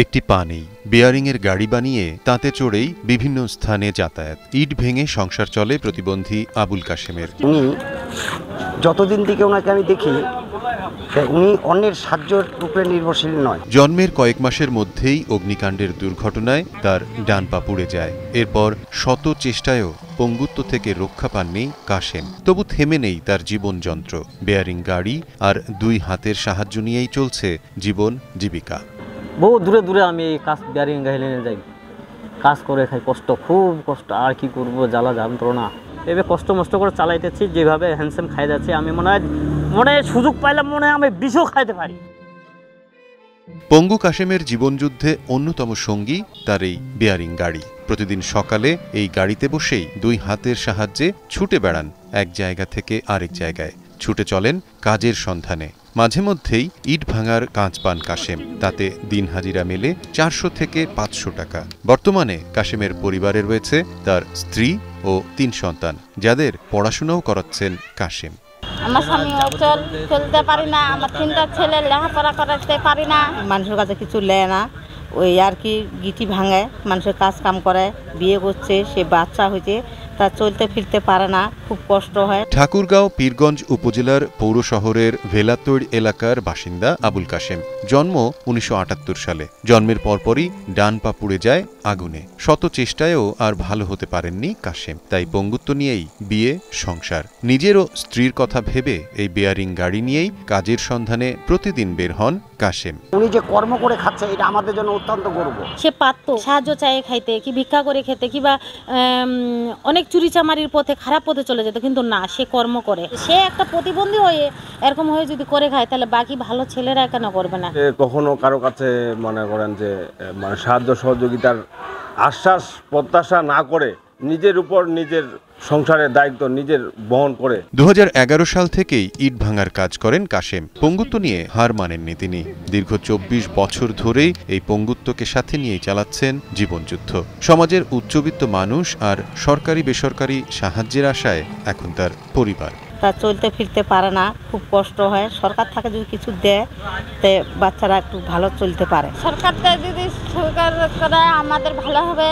একটি পা নেই, বেয়ারিংয়ের গাড়ি বানিয়ে তাতে চড়েই বিভিন্ন স্থানে যাতায়াত। ইট ভেঙে সংসার চলে প্রতিবন্ধী আবুল কাশেমের। উনি যতদিন থেকে ওনাকে আমি দেখি, উনি অন্যের সাহায্যের উপরে নির্ভরশীল নয়। জন্মের কয়েক মাসের মধ্যেই অগ্নিকাণ্ডের দুর্ঘটনায় তার ডান পা পুড়ে যায়। এরপর শত চেষ্টায়ও পঙ্গুত্ব থেকে রক্ষা পাননি কাশেম। তবু থেমে নেই তার জীবন যন্ত্র। বেয়ারিং গাড়ি আর দুই হাতের সাহায্য নিয়েই চলছে জীবন জীবিকা। বহু দূরে দূরে আমি এই কাজ বেয়ারিং গাড়ি নিয়ে যাই, কাজ করে খাই, কষ্ট, খুব কষ্ট। আর কি করবো, জ্বালা যন্ত্রণা। এভাবে কষ্ট মষ্ট করে চালাইতেছি, যেভাবে হ্যান্ডসাম খাই যাচ্ছে। আমি মনে হয় সুযোগ পাইলাম, মনে হয় আমি বিষও খাইতে পারি। পঙ্গু কাশেমের জীবনযুদ্ধে অন্যতম সঙ্গী তার এই বেয়ারিং গাড়ি। প্রতিদিন সকালে এই গাড়িতে বসেই দুই হাতের সাহায্যে ছুটে বেড়ান এক জায়গা থেকে আরেক জায়গায়। ছুটে চলেন কাজের সন্ধানে। মাঝে মধ্যেই ইট ভাঙার কাজ পান কাশেম। তাতে দিন হাজিরা মেলে 400 থেকে 500 টাকা। বর্তমানে কাশেমের পরিবারে রয়েছে তার স্ত্রী ও 3 সন্তান, যাদের পড়াশোনাও করাচ্ছেন কাশেম। আমার স্বামী অচল, চলতে পারি না। আমার 3টা ছেলে লেখাপড়া করাতে পারি না। মানুষের কাছে কিছু নেয় না, ওই আর কি গিটি ভাঙে, মানুষের কাজ কাম করে। বিয়ে করছে, সে বাচ্চা হয়েছে, তা চলতে ফিরতে পারে না, খুব কষ্ট হয়। ঠাকুরগাঁও পীরগঞ্জ উপজেলার পৌর শহরের ভেলাতৈড় এলাকার বাসিন্দা আবুল কাশেম। জন্ম 1978 সালে। জন্মের পরপরই ডান পা পুড়ে যায় আগুনে। শত চেষ্টায়ও আর ভালো হতে পারেননি কাশেম। তাই পঙ্গুত্ব নিয়েই বিয়ে, সংসার। নিজেরও স্ত্রীর কথা ভেবে এই বেয়ারিং গাড়ি নিয়েই কাজের সন্ধানে প্রতিদিন বের হন কাশেম। উনি যে কর্ম করে খাচ্ছে, এটা আমাদের জন্য অত্যন্ত গর্ব। সে পারত সাহায্য চাইয়ে খাইতে, কি ভিক্ষা করে খেতে, কিংবা অনেক চুরিচামারির পথে, খারাপ পথে চলে যেত, কিন্তু না, সে কর্ম করে। সে একটা প্রতিবন্ধী হয়ে এরকম হয়ে যদি করে খায়, তাহলে বাকি ভালো ছেলেরা কেন করবে না? কখনো কারো কাছে মনে করেন যে সাহায্য সহযোগিতার আশ্বাস প্রত্যাশা না করে নিজের উপর নিজের সংসারের দায়িত্ব নিজের বহন করে 2011 সাল থেকেই ইট ভাঙার কাজ করেন কাশেম। পঙ্গুত্ব নিয়ে হার মানেননি তিনি। দীর্ঘ 24 বছর ধরেই এই পঙ্গুত্বকে সাথে নিয়েই চালাচ্ছেন জীবনযুদ্ধ। সমাজের উচ্চবিত্ত মানুষ আর সরকারি বেসরকারি সাহায্যের আশায় এখন তার পরিবার। তা চলতে ফিরতে পারে না, খুব কষ্ট হয়। সরকার থেকে যদি কিছু দেয়, তে বাচ্চারা একটু ভালো চলতে পারে। সরকারটা যদি সরকার করে আমাদের ভালো হবে।